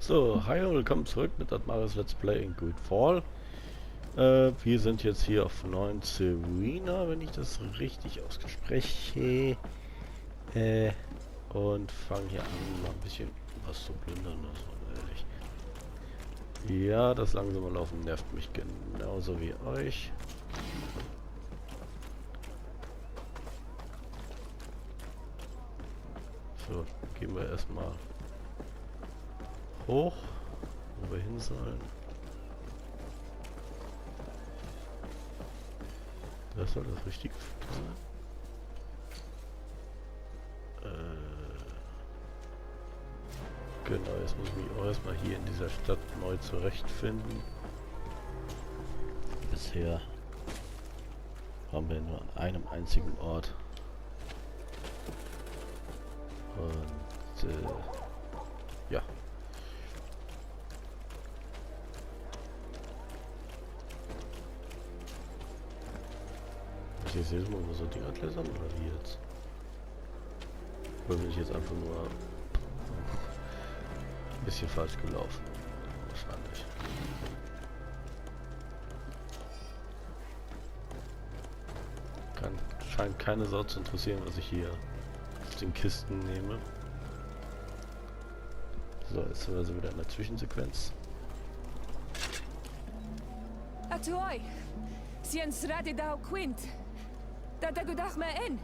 So, hi und willkommen zurück mit Admaris Let's Play in Greedfall. Wir sind jetzt hier auf Neuen, wenn ich das richtig ausspreche. Und fangen hier an, mal ein bisschen was zu plündern oder so, ehrlich. Ja, das langsame Laufen nervt mich genauso wie euch. So, gehen wir erstmal hoch, wo wir hin sollen. Das soll das richtige sein. Genau, jetzt muss ich mich auch erstmal hier in dieser Stadt neu zurechtfinden. Bisher haben wir nur an einem einzigen Ort. Und ja. Muss ich jetzt jedes Mal so Dinger klettern oder wie jetzt? Oder bin ich jetzt einfach nur ein bisschen falsch gelaufen? Wahrscheinlich. Scheint keine Sau zu interessieren, was ich hier aus den Kisten nehme. So, jetzt sind wir also wieder in der Zwischensequenz. Atuoi, Siens Radidau Quint. Dadagudach in.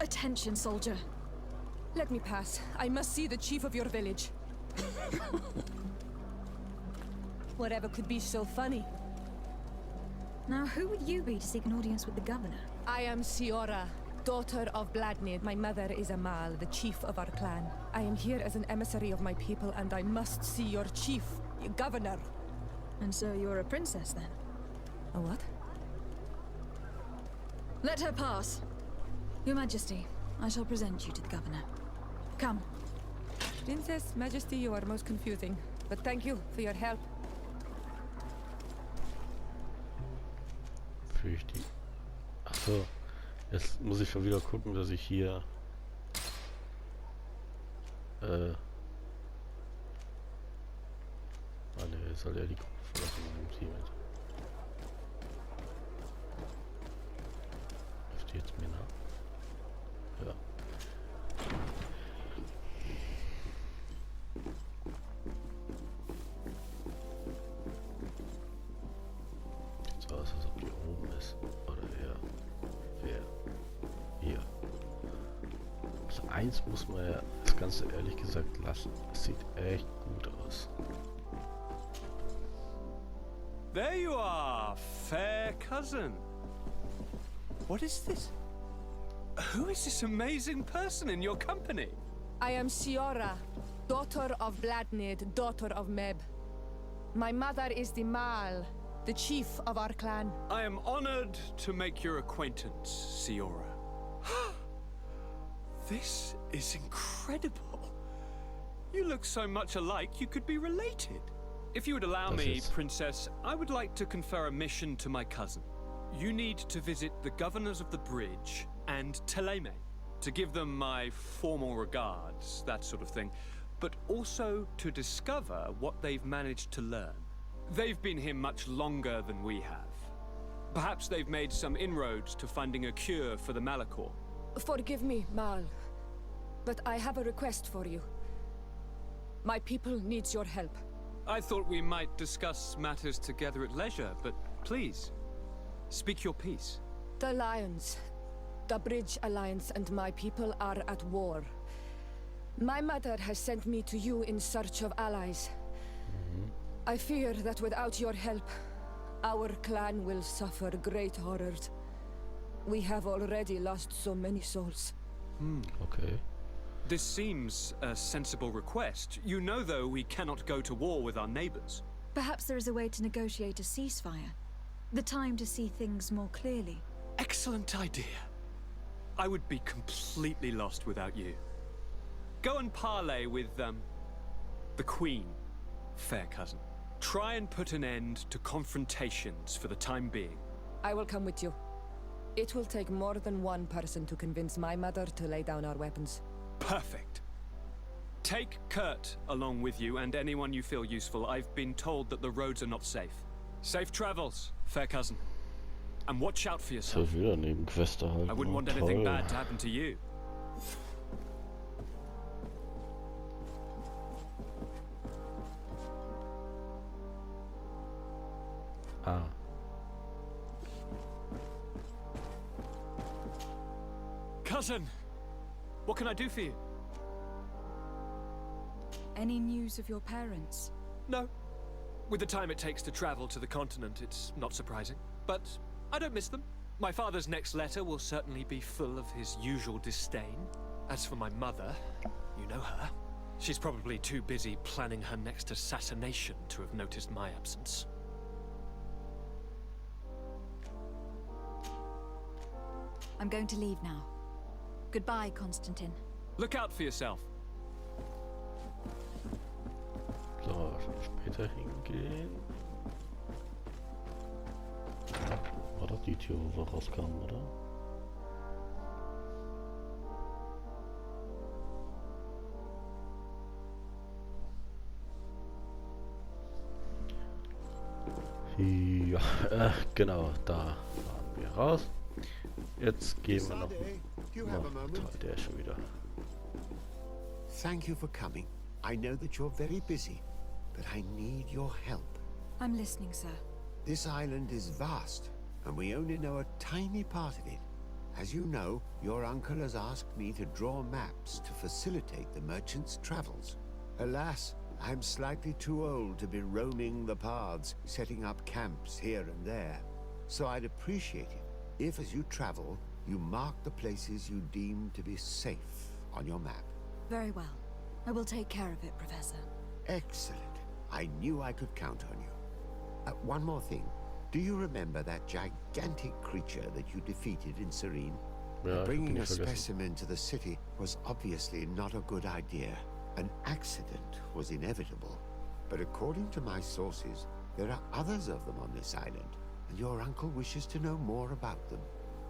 Attention, soldier. Let me pass. I must see the chief of your village. Whatever could be so funny. Now, who would you be to seek an audience with the governor? I am Siora, daughter of Bladnid. My mother is Amal, the chief of our clan. I am here as an emissary of my people, and I must see your chief, your governor. And so you're a princess, then? A what? Let her pass. Your Majesty, I shall present you to the governor. Come. Princess, Majesty, you are most confusing. But thank you for your help. Fürchte. Achso. Jetzt muss ich schon wieder gucken, dass ich hier ne, jetzt soll er die Gruppe verlassen mit dem Team mit. Läuft die jetzt mir nach? Ja. Sieht so aus, als ob die oben ist. Oder wer? Hier. Also eins muss man ja das Ganze ehrlich gesagt lassen. Es sieht echt gut aus. There you are, fair cousin. What is this? Who is this amazing person in your company? I am Siora, daughter of Bladnid, daughter of Meb. My mother is the Mal, the chief of our clan. I am honored to make your acquaintance, Siora. This is incredible. You look so much alike you could be related. If you would allow me, Princess, I would like to confer a mission to my cousin. You need to visit the governors of the bridge and Teleme to give them my formal regards, that sort of thing, but also to discover what they've managed to learn. They've been here much longer than we have. Perhaps they've made some inroads to finding a cure for the Malachor. Forgive me, Mal, but I have a request for you. My people needs your help. I thought we might discuss matters together at leisure, but please, speak your piece. The Lions, the Bridge Alliance and my people are at war. My mother has sent me to you in search of allies. I fear that without your help, our clan will suffer great horrors. We have already lost so many souls. Okay. This seems a sensible request. You know, though, we cannot go to war with our neighbors. Perhaps there is a way to negotiate a ceasefire. The time to see things more clearly. Excellent idea. I would be completely lost without you. Go and parley with, the Queen, fair cousin. Try and put an end to confrontations for the time being. I will come with you. It will take more than one person to convince my mother to lay down our weapons. Perfect. Take Kurt along with you and anyone you feel useful. I've been told that the roads are not safe. Safe travels, fair cousin. And watch out for yourself. Wieder Nebenquest erhalten. I wouldn't want Toll. anything bad to happen to you. Ah. Cousin! What can I do for you? Any news of your parents? No. With the time it takes to travel to the continent, it's not surprising. But I don't miss them. My father's next letter will certainly be full of his usual disdain. As for my mother, you know her. She's probably too busy planning her next assassination to have noticed my absence. I'm going to leave now. Goodbye, Konstantin. Look out for yourself. So, später hingehen. War doch die Tür, wo wir rauskamen, oder? Ja, genau, da waren wir raus. Jetzt gehen wir noch. Toll, der ist schon wieder. Thank you for coming. I know that you're very busy, but I need your help. I'm listening, sir. This island is vast, and we only know a tiny part of it. As you know, your uncle has asked me to draw maps to facilitate the merchant's travels. Alas, I'm slightly too old to be roaming the paths, setting up camps here and there. So I'd appreciate it if, as you travel, you mark the places you deem to be safe on your map. Very well. I will take care of it, Professor. Excellent. I knew I could count on you. One more thing. Do you remember that gigantic creature that you defeated in Serene? Ja, Bringing a vergessen. specimen to the city was obviously not a good idea. An accident was inevitable. But according to my sources, there are others of them on this island, and your uncle wishes to know more about them.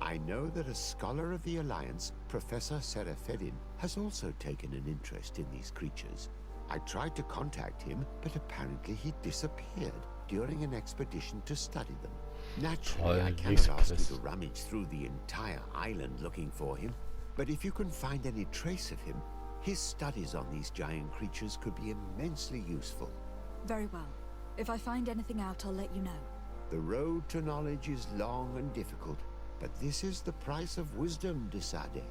I know that a scholar of the Alliance, Professor Serafedin, has also taken an interest in these creatures. I tried to contact him, but apparently he disappeared during an expedition to study them. Naturally, I cannot ask you to rummage through the entire island looking for him, but if you can find any trace of him, his studies on these giant creatures could be immensely useful. Very well. If I find anything out, I'll let you know. The road to knowledge is long and difficult, but this is the price of wisdom, Desade.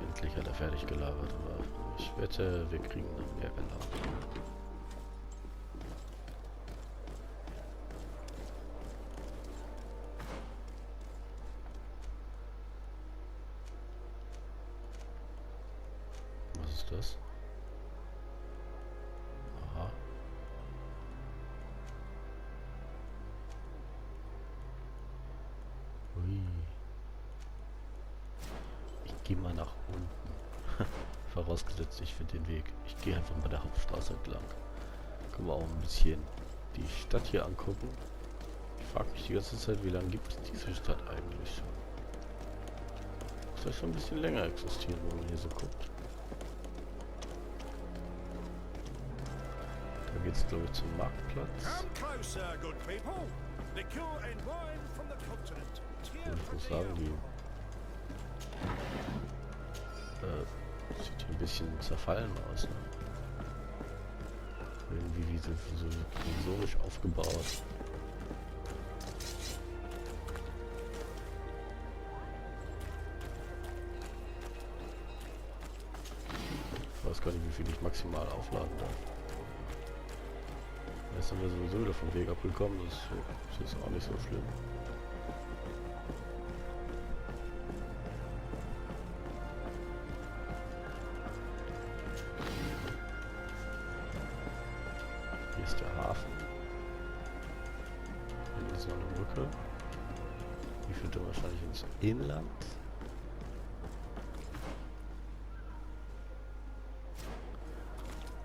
Endlich hat er fertig gelabert, aber ich wette, wir kriegen noch mehr gelabert. Was ist das? Aha. Ui. Ich gehe mal nach unten. Vorausgesetzt, ich finde den Weg. Ich gehe einfach bei der Hauptstraße entlang. Können wir auch ein bisschen die Stadt hier angucken. Ich frage mich die ganze Zeit, wie lange gibt es diese Stadt eigentlich schon? Muss ja schon ein bisschen länger existieren, wenn man hier so guckt. Da geht es, glaube ich, zum Marktplatz. Come closer, good people. Liqueur and wine from the continent. Und ich muss sagen, die sieht hier ein bisschen zerfallen aus. Ne? Irgendwie wie so provisorisch aufgebaut. Ich weiß gar nicht, wie viel ich maximal aufladen darf. Jetzt sind wir sowieso wieder vom Weg abgekommen, das ist auch nicht so schlimm. Hier ist der Hafen. Hier ist noch eine Brücke. Die führt dann wahrscheinlich ins Inland.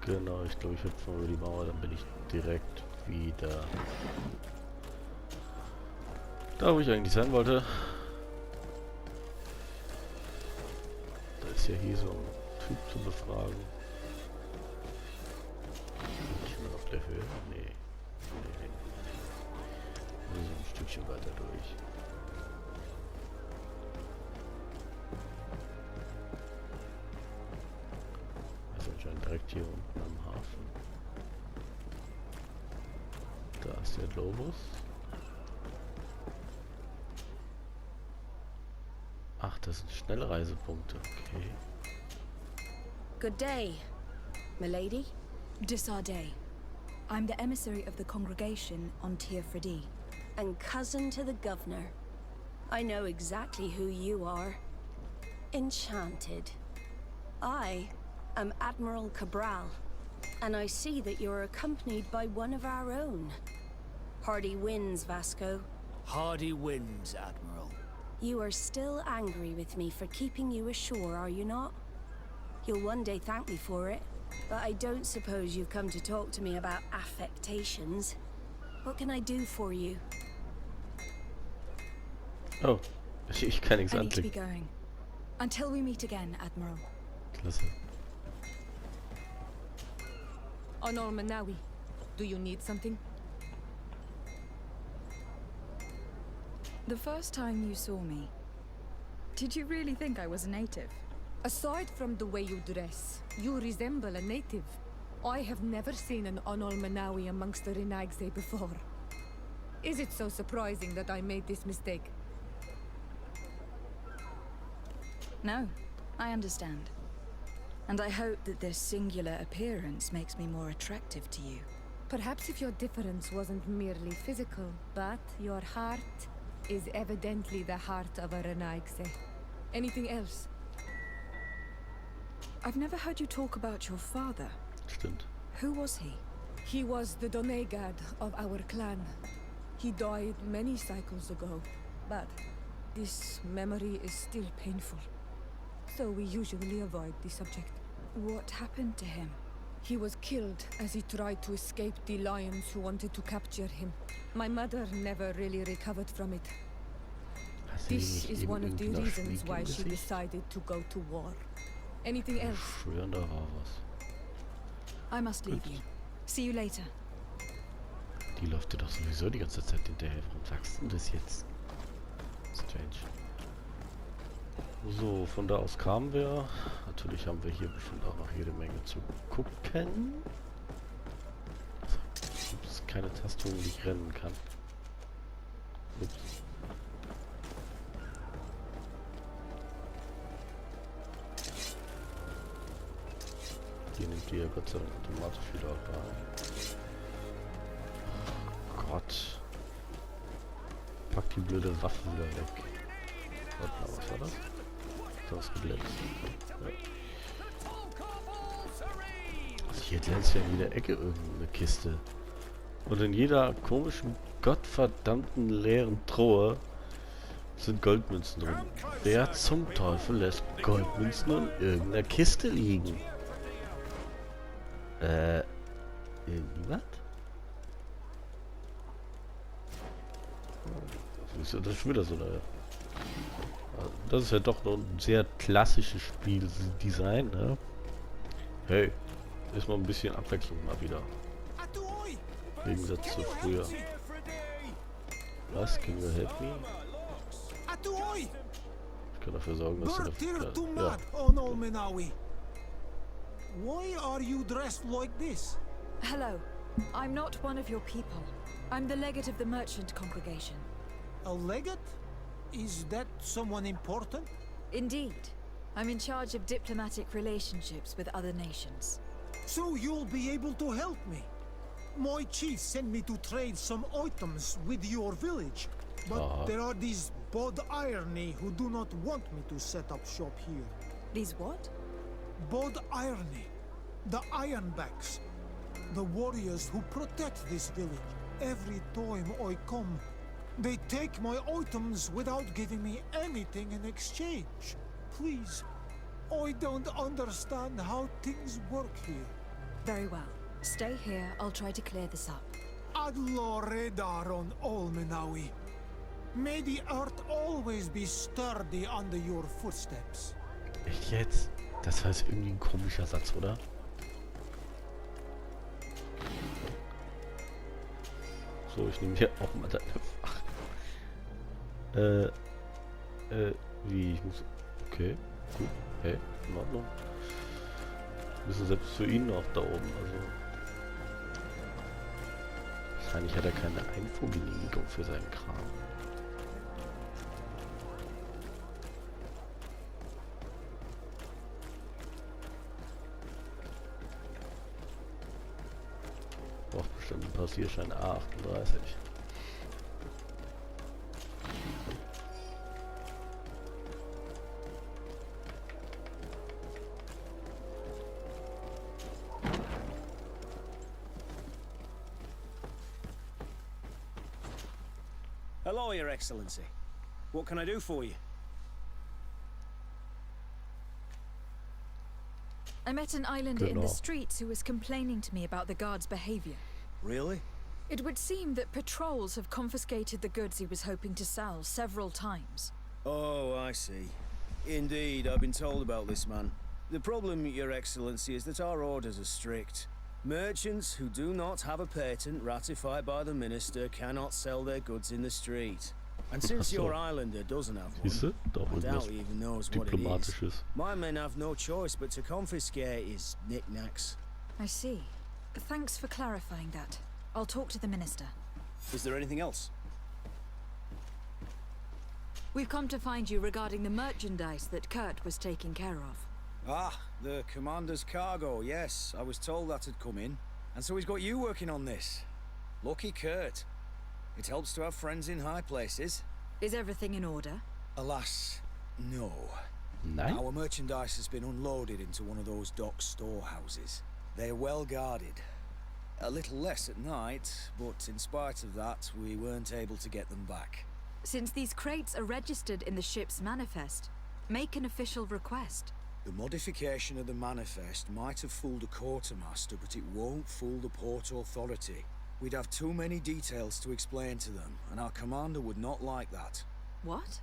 Genau, ich glaube, ich hüpfe mal über die Mauer, dann bin ich direkt wieder da, wo ich eigentlich sein wollte. ist ja hier so ein Typ zu befragen. Ich bin auf der Höhe? Nee. Nee. So ein Stückchen weiter durch. Also anscheinend direkt hier unten am Hafen. Da ist der Globus. Ach, das sind Schnellreisepunkte, okay. Good day, milady. Disarday. I'm the emissary of the congregation on Tir Fredi. And cousin to the governor. I know exactly who you are. Enchanted. I am Admiral Cabral, and I see that you're accompanied by one of our own. Hardy winds, Vasco. Hardy winds, Admiral. You are still angry with me for keeping you ashore, are you not? You'll one day thank me for it, but I don't suppose you've come to talk to me about affectations. What can I do for you? Oh, ich kann nichts I need to be anklicken. going. Until we meet again, Admiral. Klasse. Honor Manawi, do you need something? The first time you saw me, did you really think I was a native? Aside from the way you dress, you resemble a native. I have never seen an Onol Manawi amongst the Renaigse before. Is it so surprising that I made this mistake? No, I understand. And I hope that this singular appearance makes me more attractive to you. Perhaps if your difference wasn't merely physical, but your heart is evidently the heart of a Renaigse. Anything else? I've never heard you talk about your father. Stimmt. Who was he? He was the Donegad of our clan. He died many cycles ago, but this memory is still painful. So we usually avoid the subject. What happened to him? He was killed as he tried to escape the lions who wanted to capture him. My mother never really recovered from it. Hast du die This nicht is eben one of the irgendwie noch reasons schmieg why im she Gesicht? decided to go to war. Anything else? Schwören, da war was. I must leave you. See you later. Die läuft dir doch sowieso die ganze Zeit hinterher. Warum sagst du das jetzt? Strange. So, von da aus kamen wir. Natürlich haben wir hier bestimmt auch noch jede Menge zu gucken. Gibt es keine Taste, wo ich rennen kann? Ups. Hier nimmt die ja Gott sei Dank automatisch wieder rein. Oh Gott. Pack die blöde Waffe wieder weg. Warte mal, was war das? Das geblitzt. Ja. Also hier glänzt ja in jeder Ecke irgendeine Kiste. Und in jeder komischen, gottverdammten leeren Truhe sind Goldmünzen drin. Wer zum Teufel lässt Goldmünzen in irgendeiner Kiste liegen? Niemand? Das ist schon wieder so eine... Das ist ja doch noch ein sehr klassisches Spieldesign, ne? Hey, ist mal ein bisschen Abwechslung mal wieder. Im Gegensatz zu früher. Was? Can you help me? Ich kann dafür sorgen, dass du dafür... Ja. Why are you dressed like this? Hello. I'm not one of your people. I'm the legate of the merchant congregation. A legate? Is that someone important? Indeed. I'm in charge of diplomatic relationships with other nations. So you'll be able to help me. My chief sent me to trade some items with your village. But there are these Bod Irony who do not want me to set up shop here. These what? Bod Irony. The Ironbacks. The warriors who protect this village. Every time I come, they take my items without giving me anything in exchange. Please, I don't understand how things work here. Very well. Stay here. I'll try to clear this up. Adlo Redar on Olmenawi. May the earth always be sturdy under your footsteps. Echt jetzt? Das war jetzt irgendwie ein komischer Satz, oder? So, ich nehme hier auch mal deine Fragen. Wie? Ich muss... Okay, gut. Hey, in Ordnung. Wir müssen selbst für ihn auch da oben, also... Wahrscheinlich hat er keine Einfuhrgenehmigung für seinen Kram. Braucht bestimmt einen Passierschein A38. Hello, Your Excellency. What can I do for you? I met an islander in the streets who was complaining to me about the guard's behavior. Really? It would seem that patrols have confiscated the goods he was hoping to sell several times. Oh, I see. Indeed, I've been told about this man. The problem, Your Excellency, is that our orders are strict. Merchants who do not have a patent ratified by the minister cannot sell their goods in the street. And since your islander doesn't have one, I doubt he even knows what it is. My men have no choice but to confiscate his knickknacks. I see. Thanks for clarifying that. I'll talk to the minister. Is there anything else? We've come to find you regarding the merchandise that Kurt was taking care of. Ah, the commander's cargo, yes. I was told that had come in. And so he's got you working on this. Lucky Kurt. It helps to have friends in high places. Is everything in order? Alas, no. Nein? Our merchandise has been unloaded into one of those dock storehouses. They are well guarded. A little less at night, but in spite of that, we weren't able to get them back. Since these crates are registered in the ship's manifest, make an official request. The modification of the manifest might have fooled a quartermaster, but it won't fool the port authority. We'd have too many details to explain to them, and our commander would not like that. What?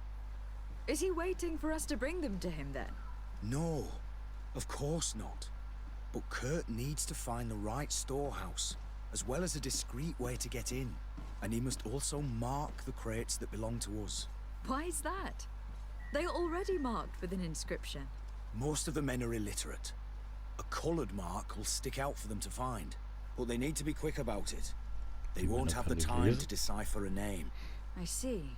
Is he waiting for us to bring them to him then? No, of course not. But Kurt needs to find the right storehouse, as well as a discreet way to get in. And he must also mark the crates that belong to us. Why is that? They are already marked with an inscription. Most of the men are illiterate. A coloured mark will stick out for them to find, but they need to be quick about it. They won't have the time to decipher a name. I see.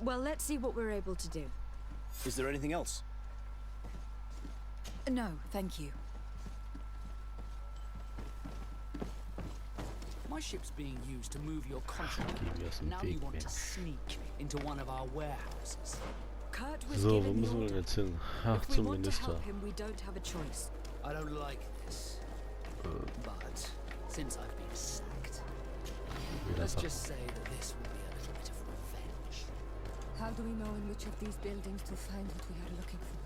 Well, let's see what we're able to do. Is there anything else? No, thank you. My ship's being used to move your contract. Now you want to sneak into one of our warehouses. Kurt was So, wo given the müssen wir order. denn jetzt hin? Ach, If we zum want to Minister. help him, we don't have a choice. I don't like this. But since I've been sacked, let's just say that this will be a little bit of revenge. How do we know in which of these buildings to find what we are looking for?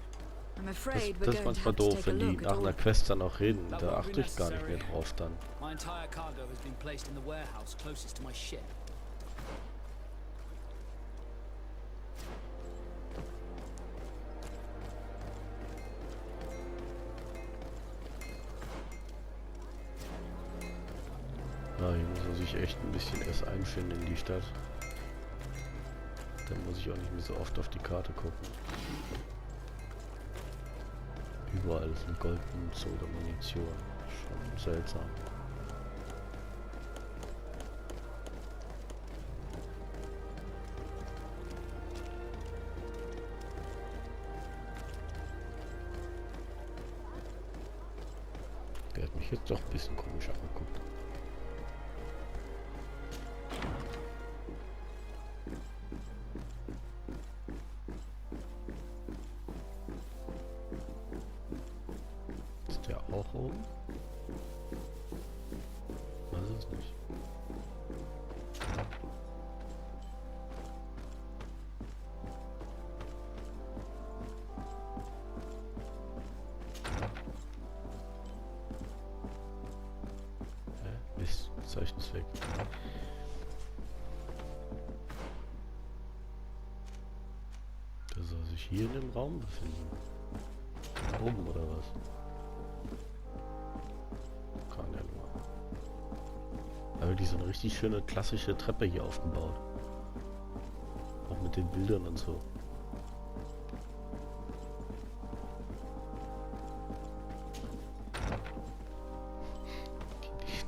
I'm afraid Das we're ist going to manchmal have to doof, take a wenn die look at nach all. einer Quest dann auch reden. That Da won't be achte ich gar nicht mehr necessary. drauf dann. My entire cargo has been placed in the warehouse closest to my ship. Ja, hier muss man sich echt ein bisschen erst einfinden in die Stadt. Dann muss ich auch nicht mehr so oft auf die Karte gucken. Überall ist eine Goldmünze oder Munition. Schon seltsam. Der hat mich jetzt doch ein bisschen komisch angeguckt. Ist der auch oben? Weiß es nicht. Mist, Zeichen ist weg. Der soll sich hier in dem Raum befinden. Oben oder was? Kann ja nur. Da wirklich so eine richtig schöne klassische Treppe hier aufgebaut. Auch mit den Bildern und so.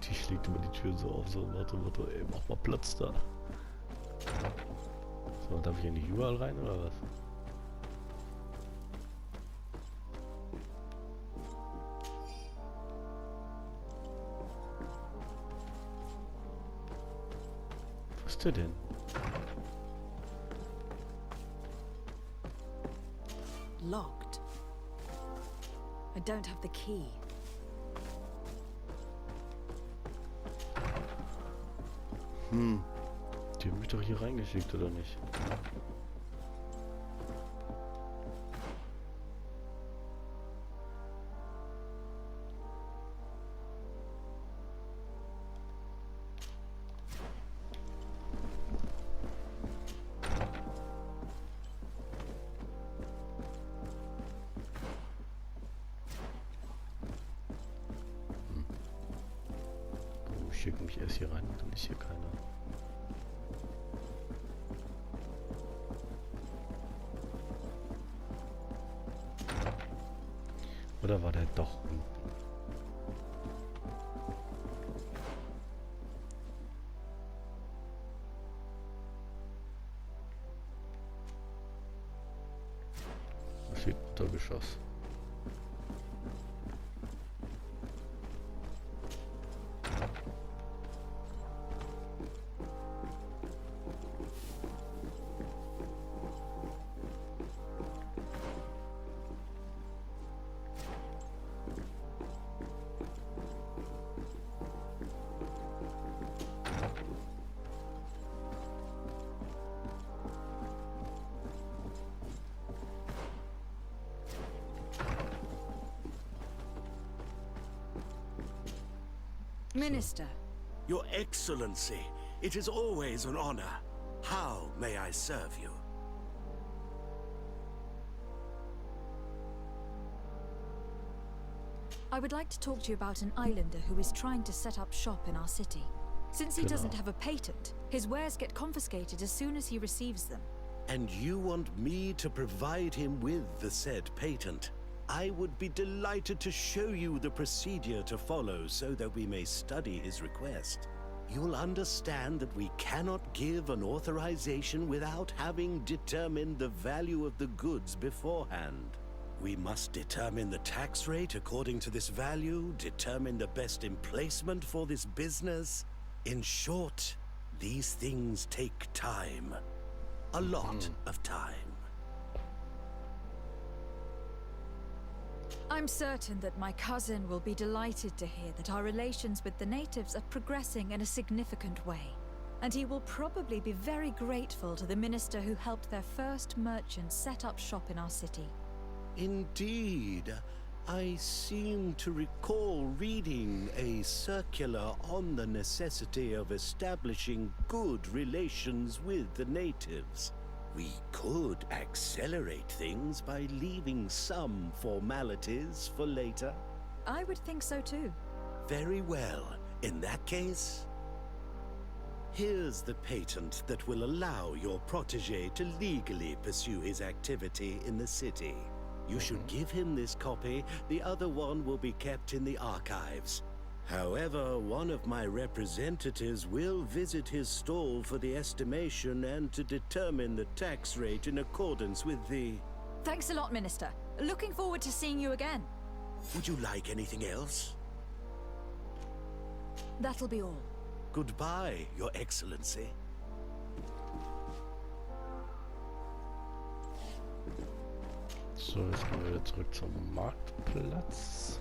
Die schlägt immer die Türen so auf, so nach dem Motto, ey, mach mal Platz da. So, darf ich ja nicht überall rein oder was? Was ist der denn? Locked. I don't have the key. Die haben mich doch hier reingeschickt, oder nicht? Warum schicken mich erst hier rein, dann ist hier keiner. Oder war der doch unten? Da steht Untergeschoss. Minister, Your Excellency, it is always an honor. How may I serve you? I would like to talk to you about an islander who is trying to set up shop in our city. Since he doesn't have a patent, his wares get confiscated as soon as he receives them. And you want me to provide him with the said patent? I would be delighted to show you the procedure to follow so that we may study his request. You'll understand that we cannot give an authorization without having determined the value of the goods beforehand. We must determine the tax rate according to this value, determine the best emplacement for this business. In short, these things take time. A lot of time. I'm certain that my cousin will be delighted to hear that our relations with the natives are progressing in a significant way. And he will probably be very grateful to the minister who helped their first merchant set up shop in our city. Indeed. I seem to recall reading a circular on the necessity of establishing good relations with the natives. We could accelerate things by leaving some formalities for later. I would think so too. Very well. In that case, here's the patent that will allow your protege to legally pursue his activity in the city. You should give him this copy. The other one will be kept in the archives. However, one of my representatives will visit his stall for the estimation and to determine the tax rate in accordance with the... Thanks a lot, Minister. Looking forward to seeing you again. Would you like anything else? That'll be all. Goodbye, Your Excellency. So, jetzt gehen wir wieder zurück zum Marktplatz.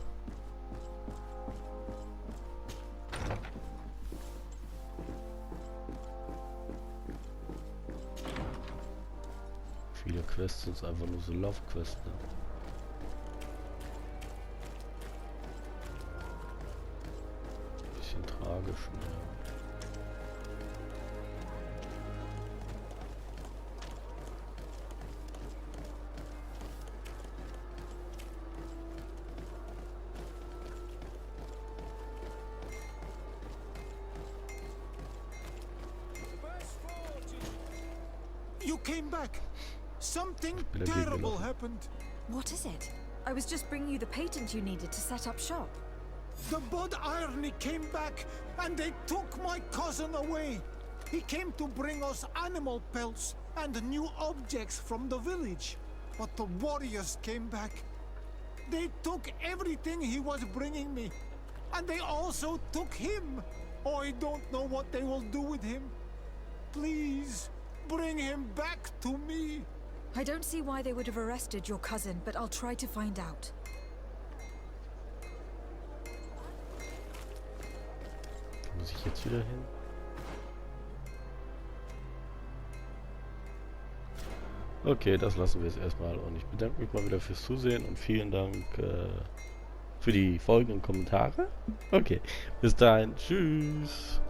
Viele Quests sind einfach nur so Laufquests, ne? Bisschen tragisch, ne? came back. Something terrible happened. What is it? I was just bringing you the patent you needed to set up shop. The Bud Irony came back, and they took my cousin away. He came to bring us animal pelts and new objects from the village. But the warriors came back. They took everything he was bringing me. And they also took him. I don't know what they will do with him. Please, bring him back to me. I don't see why they would have arrested your cousin, but I'll try to find out. Muss ich jetzt wieder hin? Okay, das lassen wir jetzt erstmal und ich bedanke mich mal wieder fürs Zusehen und vielen Dank für die folgenden Kommentare. Okay, bis dahin, tschüss.